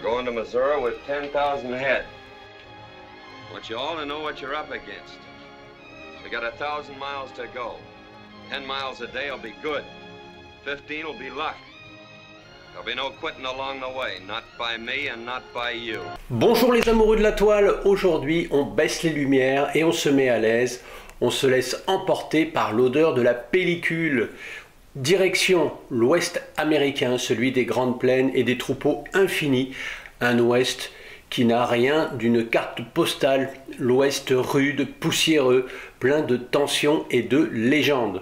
We're going to Missouri with 10,000 head. I want you all to know what you're up against. We got 1,000 miles to go. 10 miles a day will be good. 15 will be luck. There'll be no quitting along the way, not by me and not by you. Bonjour les amoureux de la toile, aujourd'hui on baisse les lumières et on se met à l'aise. On se laisse emporter par l'odeur de la pellicule. Direction l'ouest américain, celui des grandes plaines et des troupeaux infinis. Un ouest qui n'a rien d'une carte postale. L'ouest rude, poussiéreux, plein de tensions et de légendes.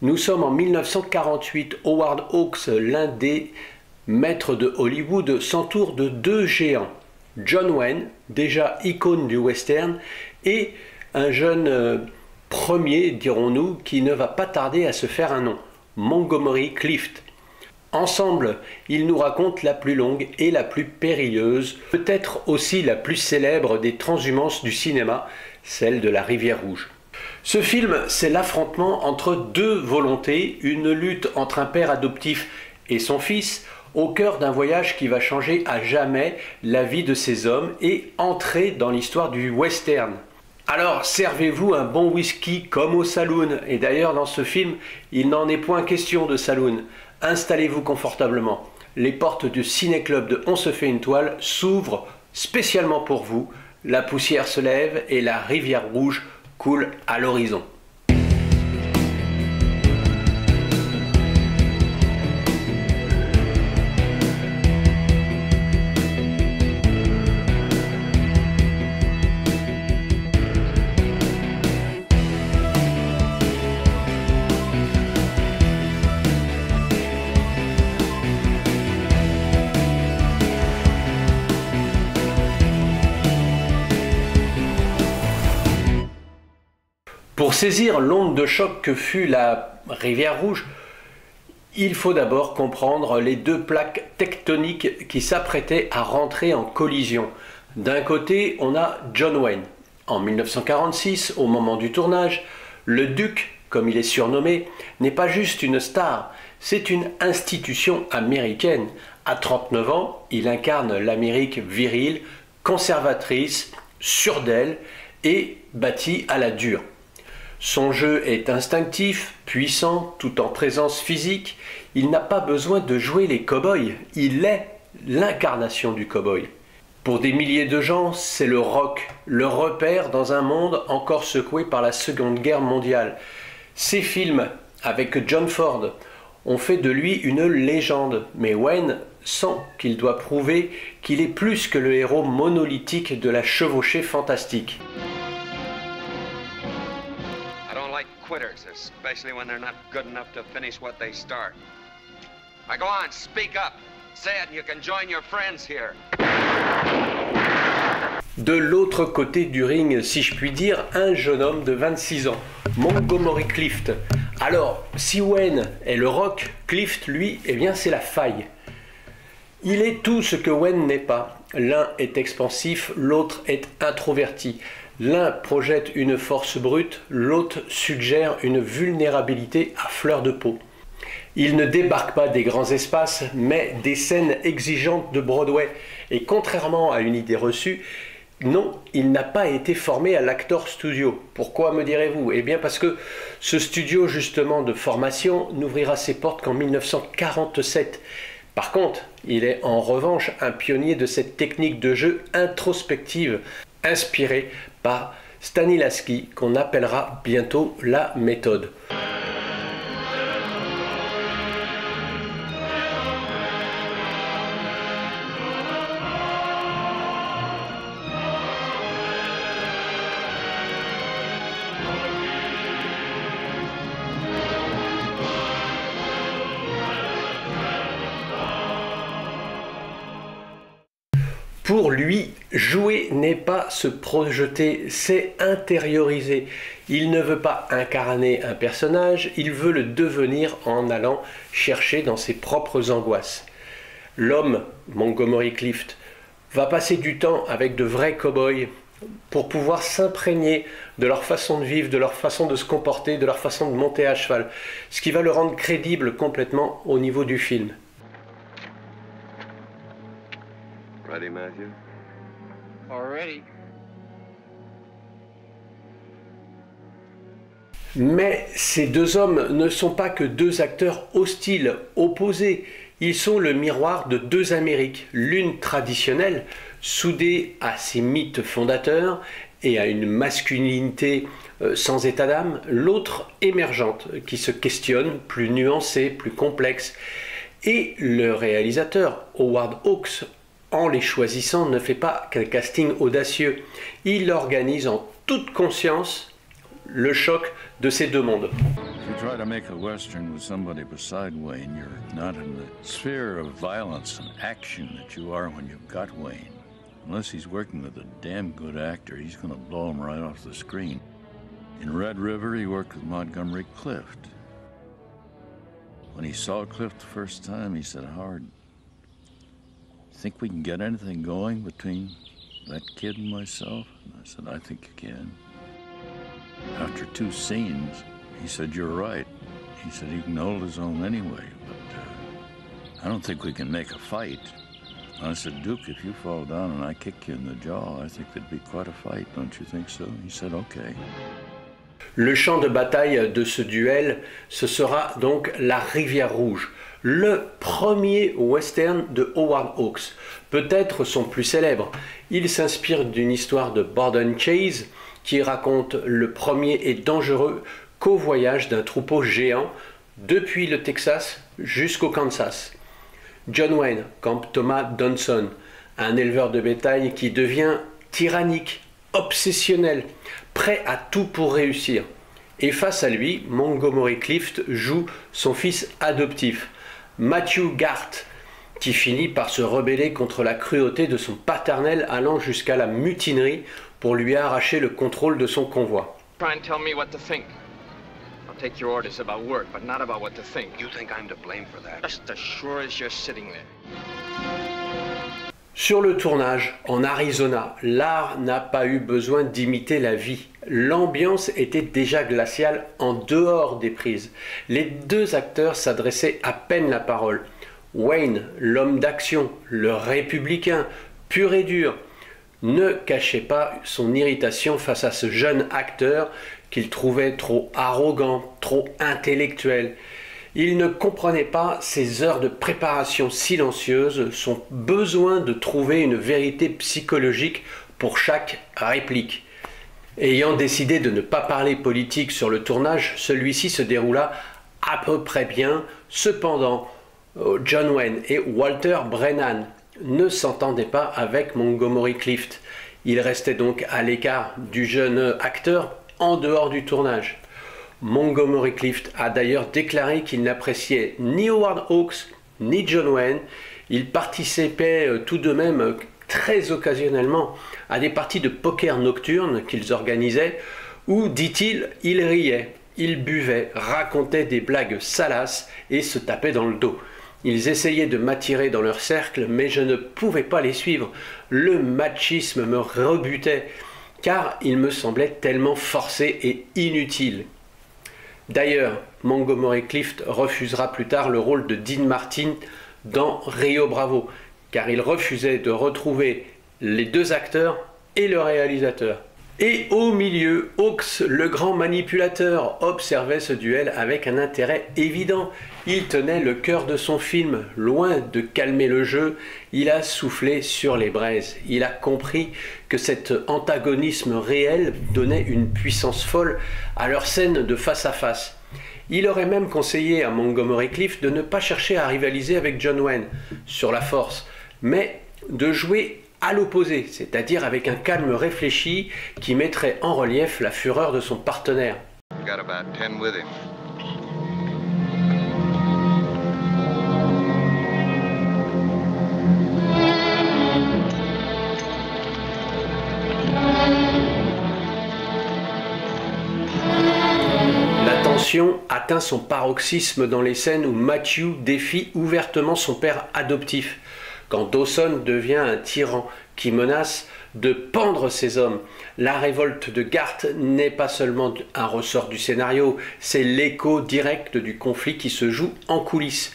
Nous sommes en 1948. Howard Hawks, l'un des maîtres de Hollywood, s'entoure de deux géants. John Wayne, déjà icône du western, et un jeune premier, dirons-nous, qui ne va pas tarder à se faire un nom, Montgomery Clift. Ensemble, ils nous racontent la plus longue et la plus périlleuse, peut-être aussi la plus célèbre des transhumances du cinéma, celle de la Rivière Rouge. Ce film, c'est l'affrontement entre deux volontés, une lutte entre un père adoptif et son fils, au cœur d'un voyage qui va changer à jamais la vie de ces hommes et entrer dans l'histoire du western. Alors servez-vous un bon whisky comme au saloon, et d'ailleurs dans ce film, il n'en est point question de saloon. Installez-vous confortablement. Les portes du ciné-club de On se fait une toile s'ouvrent spécialement pour vous. La poussière se lève et la rivière rouge coule à l'horizon. Pour saisir l'onde de choc que fut la Rivière Rouge, il faut d'abord comprendre les deux plaques tectoniques qui s'apprêtaient à rentrer en collision. D'un côté, on a John Wayne. En 1946, au moment du tournage, le Duc, comme il est surnommé, n'est pas juste une star, c'est une institution américaine. À 39 ans, il incarne l'Amérique virile, conservatrice, sûre d'elle et bâtie à la dure. Son jeu est instinctif, puissant, tout en présence physique. Il n'a pas besoin de jouer les cow-boys, il est l'incarnation du cow-boy. Pour des milliers de gens, c'est le rock, le repère dans un monde encore secoué par la Seconde Guerre mondiale. Ses films, avec John Ford, ont fait de lui une légende, mais Wayne sent qu'il doit prouver qu'il est plus que le héros monolithique de la chevauchée fantastique. Quitters, especially when they're not good enough to finish what they start. Now go on, speak up. Say it and you can join your friends here. De l'autre côté du ring, si je puis dire, un jeune homme de 26 ans, Montgomery Clift. Alors, si Wayne est le rock, Clift, lui, eh bien c'est la faille. Il est tout ce que Wayne n'est pas. L'un est expansif, l'autre est introverti. L'un projette une force brute, l'autre suggère une vulnérabilité à fleur de peau. Il ne débarque pas des grands espaces, mais des scènes exigeantes de Broadway. Et contrairement à une idée reçue, non, il n'a pas été formé à l'Actor Studio. Pourquoi me direz-vous? Eh bien parce que ce studio justement de formation n'ouvrira ses portes qu'en 1947. Par contre, il est en revanche un pionnier de cette technique de jeu introspective, inspirée par Stanislavski, qu'on appellera bientôt la méthode. Pour lui, jouer n'est pas se projeter, c'est intérioriser. Il ne veut pas incarner un personnage, il veut le devenir en allant chercher dans ses propres angoisses. L'homme, Montgomery Clift, va passer du temps avec de vrais cow-boys pour pouvoir s'imprégner de leur façon de vivre, de leur façon de se comporter, de leur façon de monter à cheval, ce qui va le rendre crédible complètement au niveau du film. Ready, Matthew? Already. Mais ces deux hommes ne sont pas que deux acteurs hostiles, opposés. Ils sont le miroir de deux Amériques, l'une traditionnelle, soudée à ses mythes fondateurs et à une masculinité sans état d'âme, l'autre émergente, qui se questionne, plus nuancée, plus complexe. Et le réalisateur, Howard Hawks, en les choisissant, ne fait pas qu'un casting audacieux. Il organise en toute conscience le choc de ces deux mondes. If you try to make a western with somebody beside Wayne, you're not in the sphere of violence and action that you are when you've got Wayne. Unless he's working with a damn good actor, he's going to blow him right off the screen. In Red River, he worked with Montgomery Clift. When he saw Clift the first time, he said, "Howard, think we can get anything going between that kid and myself?" And I said, "I think you can." After 2 scenes, he said, "You're right." He said, "He can hold his own anyway, but I don't think we can make a fight." I said, "Duke, if you fall down and I kick you in the jaw, I think there'd be quite a fight, don't you think so?" He said, "Okay." Le champ de bataille de ce duel, ce sera donc la Rivière Rouge, le premier western de Howard Hawks, peut-être son plus célèbre. Il s'inspire d'une histoire de Borden Chase qui raconte le premier et dangereux convoyage d'un troupeau géant depuis le Texas jusqu'au Kansas. John Wayne campe Thomas Donson, un éleveur de bétail qui devient tyrannique, obsessionnel, prêt à tout pour réussir. Et face à lui, Montgomery Clift joue son fils adoptif, Matthew Garth, qui finit par se rebeller contre la cruauté de son paternel, allant jusqu'à la mutinerie pour lui arracher le contrôle de son convoi. Try and tell me what to think. I'll take your orders about work, but not about what to think. You think I'm to blame for that? Just as sure as you're sitting there. Sur le tournage, en Arizona, l'art n'a pas eu besoin d'imiter la vie. L'ambiance était déjà glaciale en dehors des prises. Les deux acteurs s'adressaient à peine la parole. Wayne, l'homme d'action, le républicain, pur et dur, ne cachait pas son irritation face à ce jeune acteur qu'il trouvait trop arrogant, trop intellectuel. Il ne comprenait pas ses heures de préparation silencieuse, son besoin de trouver une vérité psychologique pour chaque réplique. Ayant décidé de ne pas parler politique sur le tournage, celui-ci se déroula à peu près bien. Cependant, John Wayne et Walter Brennan ne s'entendaient pas avec Montgomery Clift. Il restait donc à l'écart du jeune acteur en dehors du tournage. Montgomery Clift a d'ailleurs déclaré qu'il n'appréciait ni Howard Hawks ni John Wayne. Il participait tout de même très occasionnellement à des parties de poker nocturnes qu'ils organisaient où, dit-il, ils riaient, ils buvaient, racontaient des blagues salaces et se tapaient dans le dos. Ils essayaient de m'attirer dans leur cercle, mais je ne pouvais pas les suivre. Le machisme me rebutait, car il me semblait tellement forcé et inutile. D'ailleurs, Montgomery Clift refusera plus tard le rôle de Dean Martin dans Rio Bravo, car il refusait de retrouver les deux acteurs et le réalisateur. Et au milieu, Hawks, le grand manipulateur, observait ce duel avec un intérêt évident. Il tenait le cœur de son film. Loin de calmer le jeu, il a soufflé sur les braises. Il a compris que cet antagonisme réel donnait une puissance folle à leur scène de face à face. Il aurait même conseillé à Montgomery Clift de ne pas chercher à rivaliser avec John Wayne sur la force, mais de jouer à l'opposé, c'est-à-dire avec un calme réfléchi qui mettrait en relief la fureur de son partenaire. Got about 10 with him. La tension atteint son paroxysme dans les scènes où Matthew défie ouvertement son père adoptif, quand Dawson devient un tyran qui menace de pendre ses hommes. La révolte de Garth n'est pas seulement un ressort du scénario, c'est l'écho direct du conflit qui se joue en coulisses.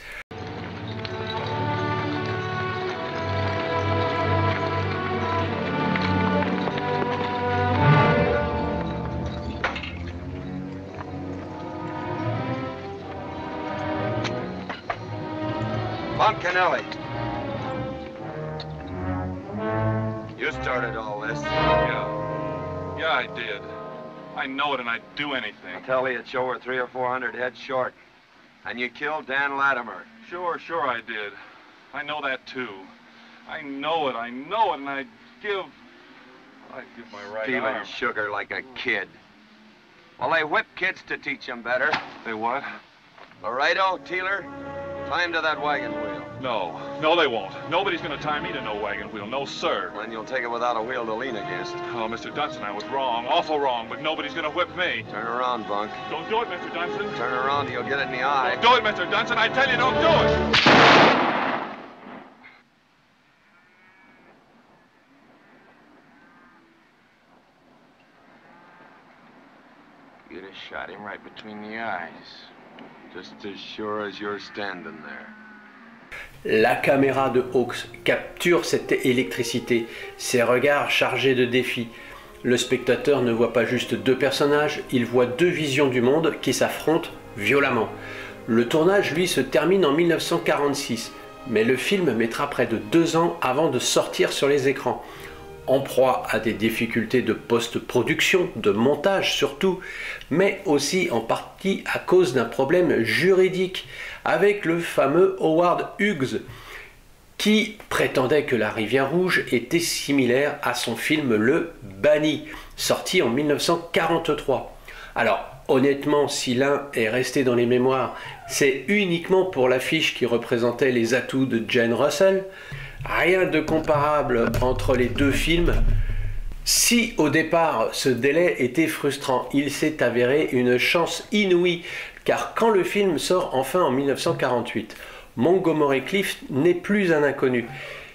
Canelli. You started all this. Yeah, I did. I know it, and I'd do anything. I tell you, show we're 300 or 400 heads short. And you killed Dan Latimer. Sure I did. I know that, too. I know it, and I'd give my right Stealing arm. sugar like a kid. Well, they whip kids to teach them better. They what? Laredo, Teeler, time to that wagon wheel. No, they won't. Nobody's gonna tie me to no wagon wheel, no sir. Then you'll take it without a wheel to lean against. Oh, Mr. Dunson, I was wrong, awful wrong, but nobody's gonna whip me. Turn around, Bunk. Don't do it, Mr. Dunson. Turn around, you'll get it in the eye. Don't do it, Mr. Dunson, I tell you, don't do it! You'd have shot him right between the eyes. Just as sure as you're standing there. La caméra de Hawks capture cette électricité, ses regards chargés de défis. Le spectateur ne voit pas juste deux personnages, il voit deux visions du monde qui s'affrontent violemment. Le tournage, lui, se termine en 1946, mais le film mettra près de 2 ans avant de sortir sur les écrans. En proie à des difficultés de post-production, de montage surtout, mais aussi en partie à cause d'un problème juridique avec le fameux Howard Hughes, qui prétendait que La Rivière Rouge était similaire à son film Le Banni, sorti en 1943. Alors, honnêtement, si l'un est resté dans les mémoires, c'est uniquement pour l'affiche qui représentait les atouts de Jane Russell. Rien de comparable entre les deux films. Si au départ ce délai était frustrant, il s'est avéré une chance inouïe, car quand le film sort enfin en 1948, Montgomery Clift n'est plus un inconnu.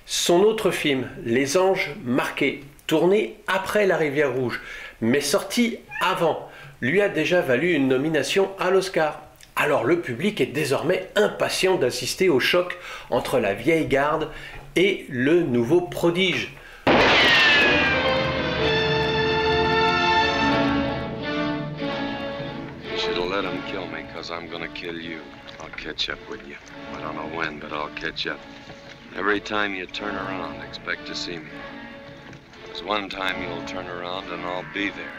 Son autre film, Les Anges Marqués, tourné après La Rivière Rouge, mais sorti avant, lui a déjà valu une nomination à l'Oscar. Alors le public est désormais impatient d'assister au choc entre la vieille garde et le nouveau prodige. You should have let him kill me, cause I'm gonna kill you. I'll catch up with you. I don't know when, but I'll catch up. Every time you turn around, expect to see me. There's one time you'll turn around and I'll be there.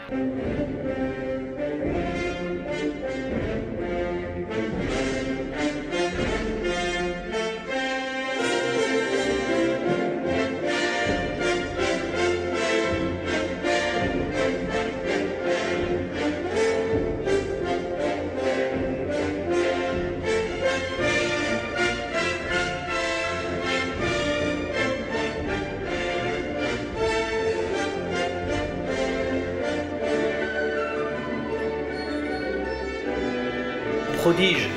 Prodige.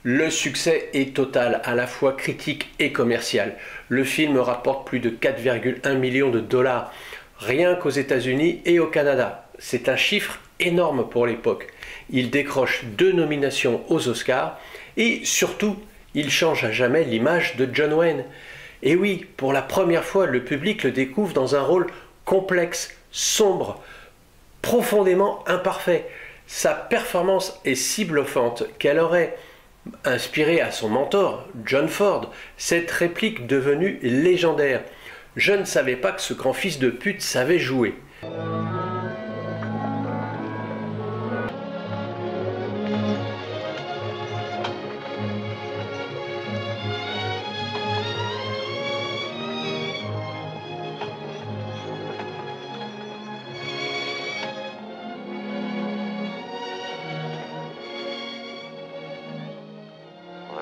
Le succès est total, à la fois critique et commercial. Le film rapporte plus de 4,1 millions de dollars, rien qu'aux États-Unis et au Canada. C'est un chiffre énorme pour l'époque. Il décroche 2 nominations aux Oscars et surtout, il change à jamais l'image de John Wayne. Et oui, pour la première fois, le public le découvre dans un rôle complexe, sombre, profondément imparfait. Sa performance est si bluffante qu'elle aurait inspiré à son mentor, John Ford, cette réplique devenue légendaire. Je ne savais pas que ce grand fils de pute savait jouer.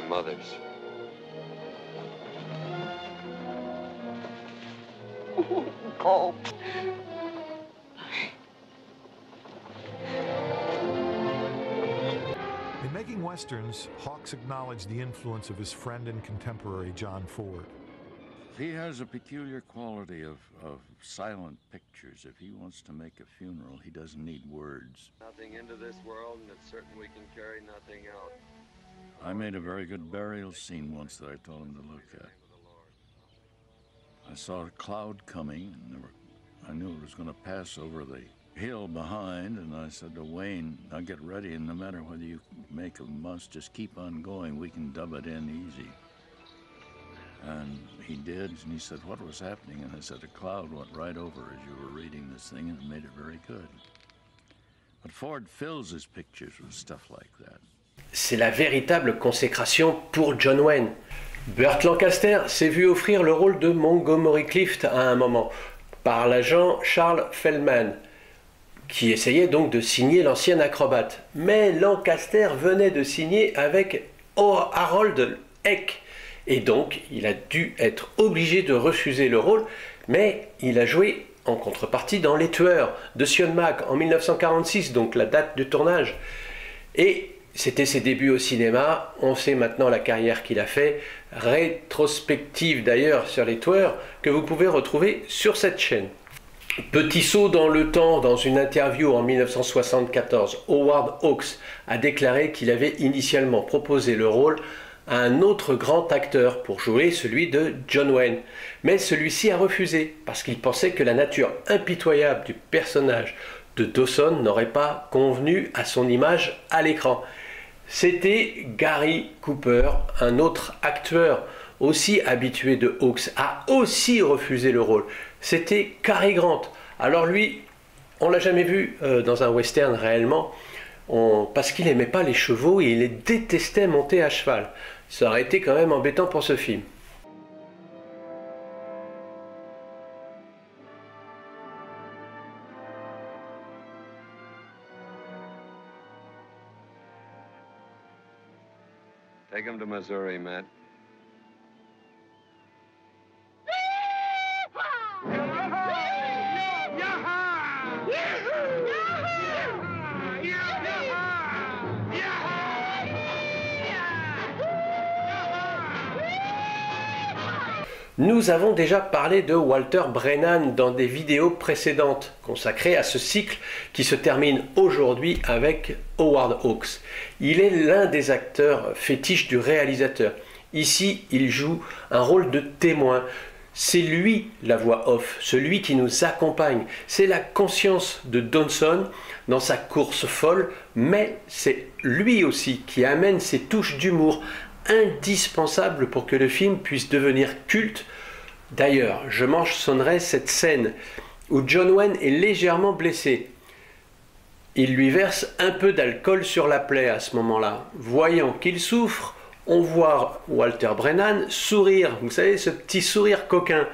Mothers. Oh. In making westerns, Hawks acknowledged the influence of his friend and contemporary John Ford. He has a peculiar quality of silent pictures. If he wants to make a funeral, he doesn't need words. Nothing into this world, and it's certain we can carry nothing out. I made a very good burial scene once that I told him to look at. I saw a cloud coming, and I knew it was going to pass over the hill behind, and I said to Wayne, now get ready, and no matter whether you make a muss, just keep on going. We can dub it in easy. And he did, and he said, "What was happening?" And I said, "A cloud went right over as you were reading this thing, and it made it very good." But Ford fills his pictures with stuff like that. C'est la véritable consécration pour John Wayne. Burt Lancaster s'est vu offrir le rôle de Montgomery Clift à un moment, par l'agent Charles Feldman, qui essayait donc de signer l'ancien acrobate. Mais Lancaster venait de signer avec Harold Heck, et donc il a dû être obligé de refuser le rôle, mais il a joué en contrepartie dans Les Tueurs de Sion Mac en 1946, donc la date du tournage. Et c'était ses débuts au cinéma, on sait maintenant la carrière qu'il a fait, rétrospective d'ailleurs sur Les Tueurs, que vous pouvez retrouver sur cette chaîne. Petit saut dans le temps, dans une interview en 1974, Howard Hawks a déclaré qu'il avait initialement proposé le rôle à un autre grand acteur pour jouer celui de John Wayne. Mais celui-ci a refusé parce qu'il pensait que la nature impitoyable du personnage de Dawson n'aurait pas convenu à son image à l'écran. C'était Gary Cooper, un autre acteur aussi habitué de Hawks, a aussi refusé le rôle. C'était Cary Grant. Alors lui, on l'a jamais vu dans un western réellement, parce qu'il n'aimait pas les chevaux et il détestait monter à cheval. Ça aurait été quand même embêtant pour ce film. Take him to Missouri, Matt. Nous avons déjà parlé de Walter Brennan dans des vidéos précédentes consacrées à ce cycle qui se termine aujourd'hui avec Howard Hawks. Il est l'un des acteurs fétiches du réalisateur. Ici, il joue un rôle de témoin. C'est lui la voix off, celui qui nous accompagne. C'est la conscience de Dawson dans sa course folle, mais c'est lui aussi qui amène ses touches d'humour indispensable pour que le film puisse devenir culte. D'ailleurs, je mentionnerai cette scène où John Wayne est légèrement blessé. Il lui verse un peu d'alcool sur la plaie à ce moment-là. Voyant qu'il souffre, on voit Walter Brennan sourire, vous savez, ce petit sourire coquin.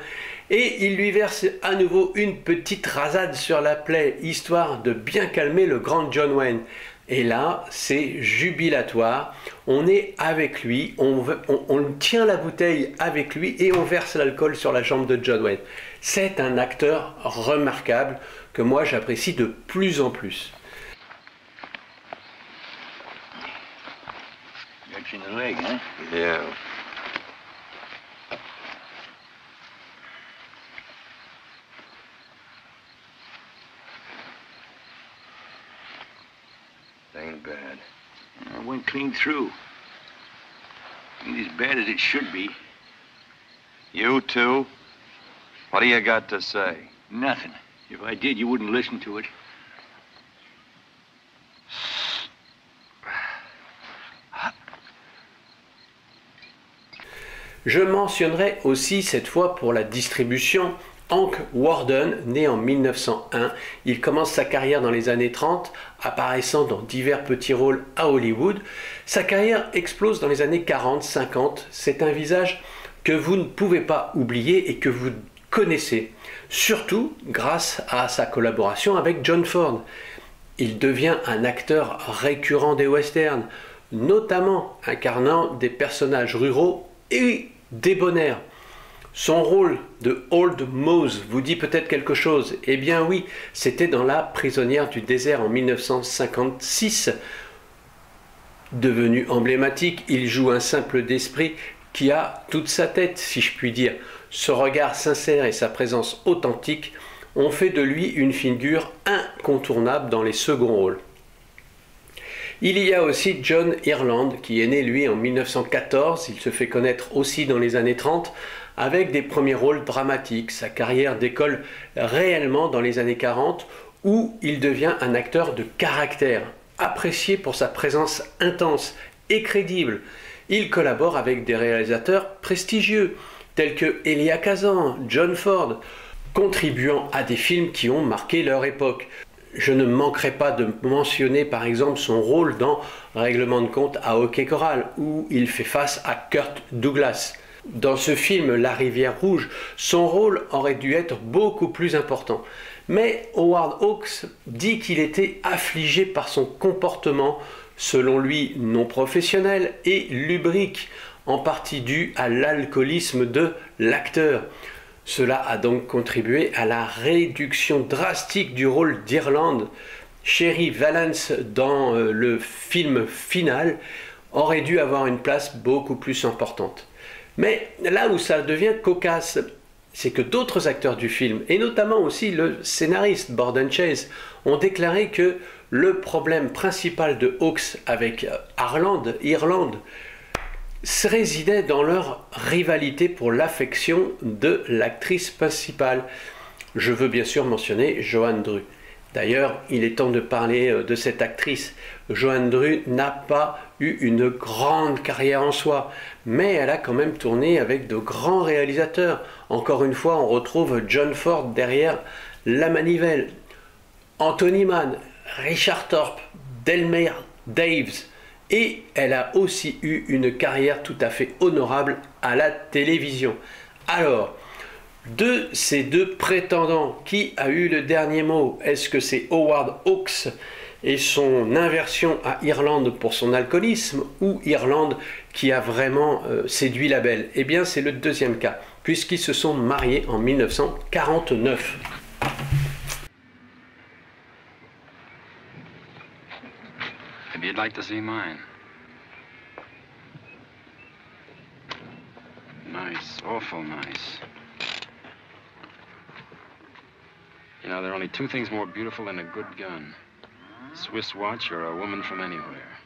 Et il lui verse à nouveau une petite rasade sur la plaie, histoire de bien calmer le grand John Wayne. Et là, c'est jubilatoire, on est avec lui, on tient la bouteille avec lui et on verse l'alcool sur la jambe de John Wayne. C'est un acteur remarquable que moi j'apprécie de plus en plus. Got you in the leg, huh? Yeah. Ain't bad. I went clean through. Ain't as bad as it should be. You too? What do you got to say? Nothing. If I did, you wouldn't listen to it. Je mentionnerai aussi cette fois pour la distribution Hank Worden, né en 1901. Il commence sa carrière dans les années 30, apparaissant dans divers petits rôles à Hollywood. Sa carrière explose dans les années 40-50. C'est un visage que vous ne pouvez pas oublier et que vous connaissez, surtout grâce à sa collaboration avec John Ford. Il devient un acteur récurrent des westerns, notamment incarnant des personnages ruraux et débonnaires. Son rôle de Old Mose vous dit peut-être quelque chose. Eh bien oui, c'était dans La prisonnière du désert en 1956. Devenu emblématique, il joue un simple d'esprit qui a toute sa tête, si je puis dire. Ce regard sincère et sa présence authentique ont fait de lui une figure incontournable dans les seconds rôles. Il y a aussi John Ireland, qui est né lui en 1914. Il se fait connaître aussi dans les années 30 avec des premiers rôles dramatiques. Sa carrière décolle réellement dans les années 40 où il devient un acteur de caractère, apprécié pour sa présence intense et crédible. Il collabore avec des réalisateurs prestigieux. tels que Elia Kazan, John Ford, contribuant à des films qui ont marqué leur époque. Je ne manquerai pas de mentionner par exemple son rôle dans Règlement de compte à Hockey Coral, où il fait face à Kirk Douglas. Dans ce film La Rivière Rouge, son rôle aurait dû être beaucoup plus important. Mais Howard Hawks dit qu'il était affligé par son comportement, selon lui non professionnel et lubrique, en partie dû à l'alcoolisme de l'acteur. Cela a donc contribué à la réduction drastique du rôle d'Irlande. Sherry Valance, dans le film final, aurait dû avoir une place beaucoup plus importante. Mais là où ça devient cocasse, c'est que d'autres acteurs du film, et notamment aussi le scénariste Borden Chase, ont déclaré que le problème principal de Hawks avec Irlande, résidait dans leur rivalité pour l'affection de l'actrice principale. Je veux bien sûr mentionner Joanne Dru. D'ailleurs, il est temps de parler de cette actrice. Joanne Dru n'a pas eu une grande carrière en soi, mais elle a quand même tourné avec de grands réalisateurs. Encore une fois, on retrouve John Ford derrière la manivelle, Anthony Mann, Richard Thorpe, Delmer Daves, et elle a aussi eu une carrière tout à fait honorable à la télévision. Alors, de ces deux prétendants, qui a eu le dernier mot? Est-ce que c'est Howard Hawks et son inversion à Irlande pour son alcoolisme, ou Irlande qui a vraiment séduit la belle? Eh bien, c'est le deuxième cas, puisqu'ils se sont mariés en 1949. Maybe you'd like to see mine. Nice, awful nice. You know, there are only two things more beautiful than a good gun. A Swiss watch or a woman from anywhere.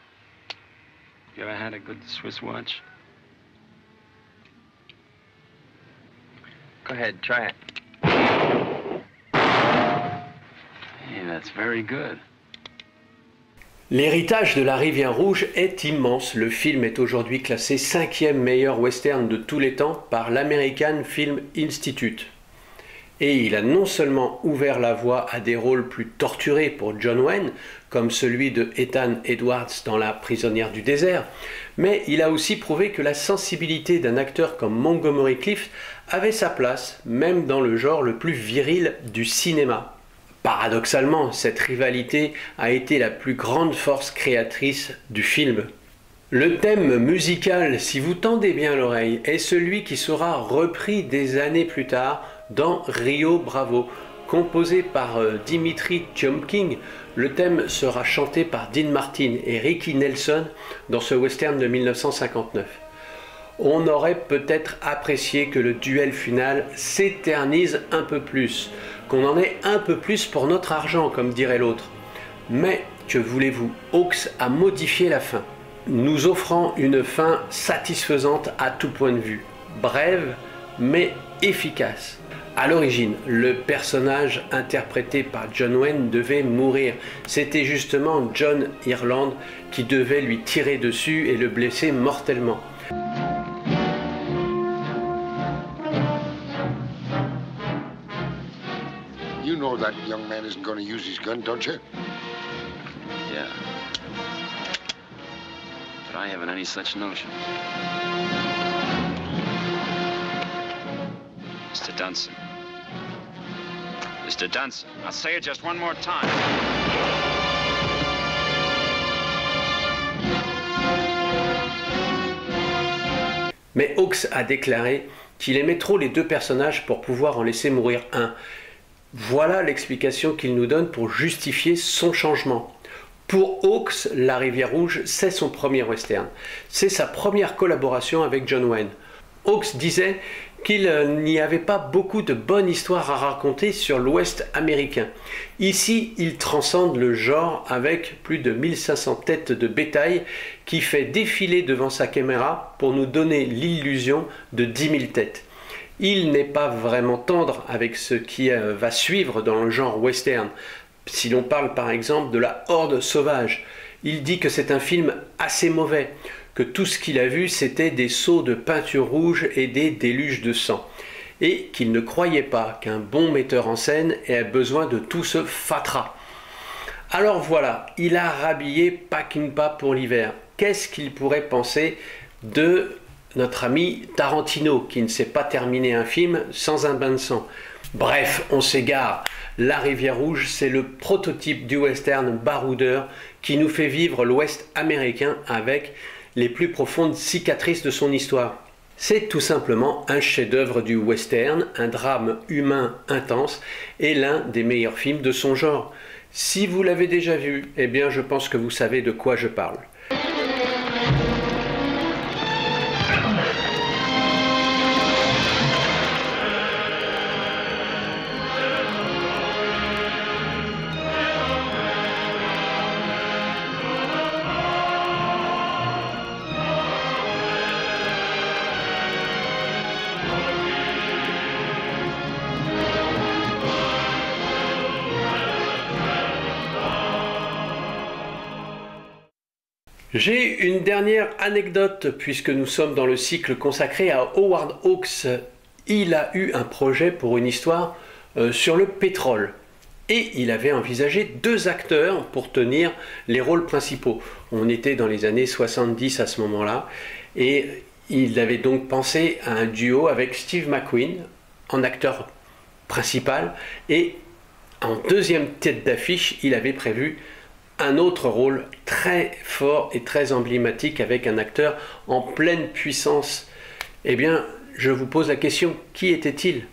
You ever had a good Swiss watch? Go ahead, try it. Hey, that's very good. L'héritage de La Rivière Rouge est immense. Le film est aujourd'hui classé 5e meilleur western de tous les temps par l'American Film Institute. Et il a non seulement ouvert la voie à des rôles plus torturés pour John Wayne, comme celui de Ethan Edwards dans La Prisonnière du désert, mais il a aussi prouvé que la sensibilité d'un acteur comme Montgomery Clift avait sa place, même dans le genre le plus viril du cinéma. Paradoxalement, cette rivalité a été la plus grande force créatrice du film. Le thème musical, si vous tendez bien l'oreille, est celui qui sera repris des années plus tard dans Rio Bravo. Composé par Dimitri Tiomkin, le thème sera chanté par Dean Martin et Ricky Nelson dans ce western de 1959. On aurait peut-être apprécié que le duel final s'éternise un peu plus, qu'on en ait un peu plus pour notre argent, comme dirait l'autre. Mais que voulez-vous, Hawks a modifié la fin, nous offrant une fin satisfaisante à tout point de vue, brève mais efficace. À l'origine, le personnage interprété par John Wayne devait mourir. C'était justement John Ireland qui devait lui tirer dessus et le blesser mortellement. You know that young man isn't going to use his gun, don't you? Yeah. But I haven't any such notion. Mr. Dunson. Mr. Dunson, I'll say it just one more time. Mais Hawks a déclaré qu'il aimait trop les deux personnages pour pouvoir en laisser mourir un. Voilà l'explication qu'il nous donne pour justifier son changement. Pour Hawks, La Rivière Rouge, c'est son premier western. C'est sa première collaboration avec John Wayne. Hawks disait qu'il n'y avait pas beaucoup de bonnes histoires à raconter sur l'Ouest américain. Ici, il transcende le genre avec plus de 1500 têtes de bétail qui fait défiler devant sa caméra pour nous donner l'illusion de 10 000 têtes. Il n'est pas vraiment tendre avec ce qui va suivre dans le genre western. Si l'on parle par exemple de La Horde sauvage, il dit que c'est un film assez mauvais, que tout ce qu'il a vu c'était des seaux de peinture rouge et des déluges de sang, et qu'il ne croyait pas qu'un bon metteur en scène ait besoin de tout ce fatras. Alors voilà, il a rhabillé Peckinpah pour l'hiver. Qu'est-ce qu'il pourrait penser de notre ami Tarantino, qui ne sait pas terminer un film sans un bain de sang? Bref, on s'égare. La Rivière Rouge, c'est le prototype du western baroudeur qui nous fait vivre l'Ouest américain avec les plus profondes cicatrices de son histoire. C'est tout simplement un chef-d'œuvre du western, un drame humain intense et l'un des meilleurs films de son genre. Si vous l'avez déjà vu, eh bien je pense que vous savez de quoi je parle. J'ai une dernière anecdote puisque nous sommes dans le cycle consacré à Howard Hawks. Il a eu un projet pour une histoire sur le pétrole et il avait envisagé 2 acteurs pour tenir les rôles principaux. On était dans les années 70 à ce moment-là et il avait donc pensé à un duo avec Steve McQueen en acteur principal et en deuxième tête d'affiche il avait prévu un autre rôle très fort et très emblématique avec un acteur en pleine puissance. Eh bien, je vous pose la question, qui était-il ?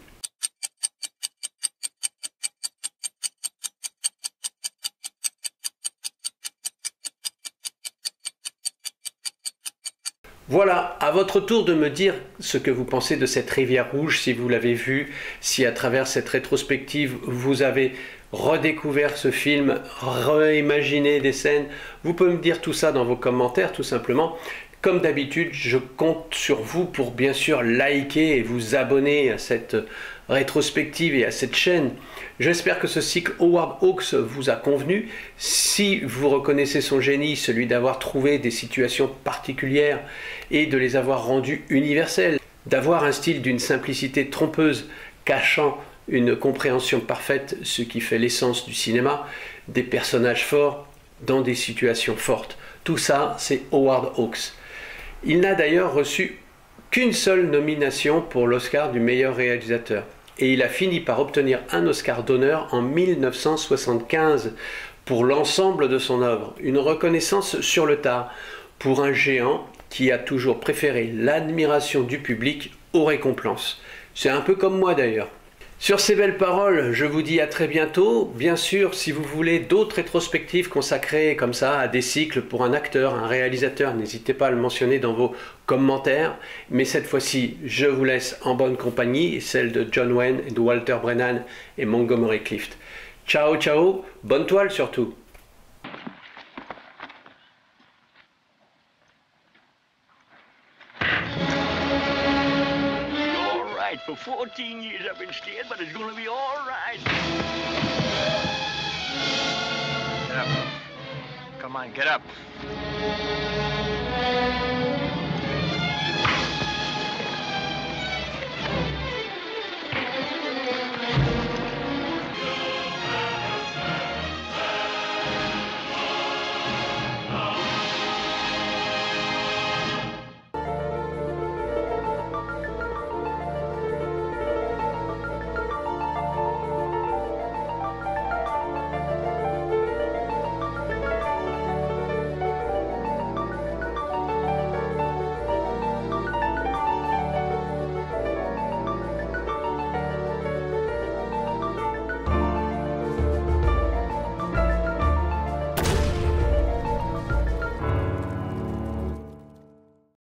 Voilà, à votre tour de me dire ce que vous pensez de cette Rivière Rouge, si vous l'avez vue, si à travers cette rétrospective vous avez redécouvert ce film, réimaginé des scènes. Vous pouvez me dire tout ça dans vos commentaires tout simplement. Comme d'habitude, je compte sur vous pour bien sûr liker et vous abonner à cette rétrospective et à cette chaîne. J'espère que ce cycle Howard Hawks vous a convenu. Si vous reconnaissez son génie, celui d'avoir trouvé des situations particulières et de les avoir rendues universelles, d'avoir un style d'une simplicité trompeuse cachant une compréhension parfaite, ce qui fait l'essence du cinéma, des personnages forts dans des situations fortes. Tout ça, c'est Howard Hawks. Il n'a d'ailleurs reçu qu'une seule nomination pour l'Oscar du meilleur réalisateur. Et il a fini par obtenir un Oscar d'honneur en 1975 pour l'ensemble de son œuvre. Une reconnaissance sur le tard pour un géant qui a toujours préféré l'admiration du public aux récompenses. C'est un peu comme moi d'ailleurs. Sur ces belles paroles, je vous dis à très bientôt. Bien sûr, si vous voulez d'autres rétrospectives consacrées comme ça à des cycles pour un acteur, un réalisateur, n'hésitez pas à le mentionner dans vos commentaires. Mais cette fois-ci, je vous laisse en bonne compagnie, celle de John Wayne, de Walter Brennan et Montgomery Clift. Ciao, ciao, bonne toile surtout. For 14 years I've been scared, but it's gonna be all right. Get up. Come on, get up.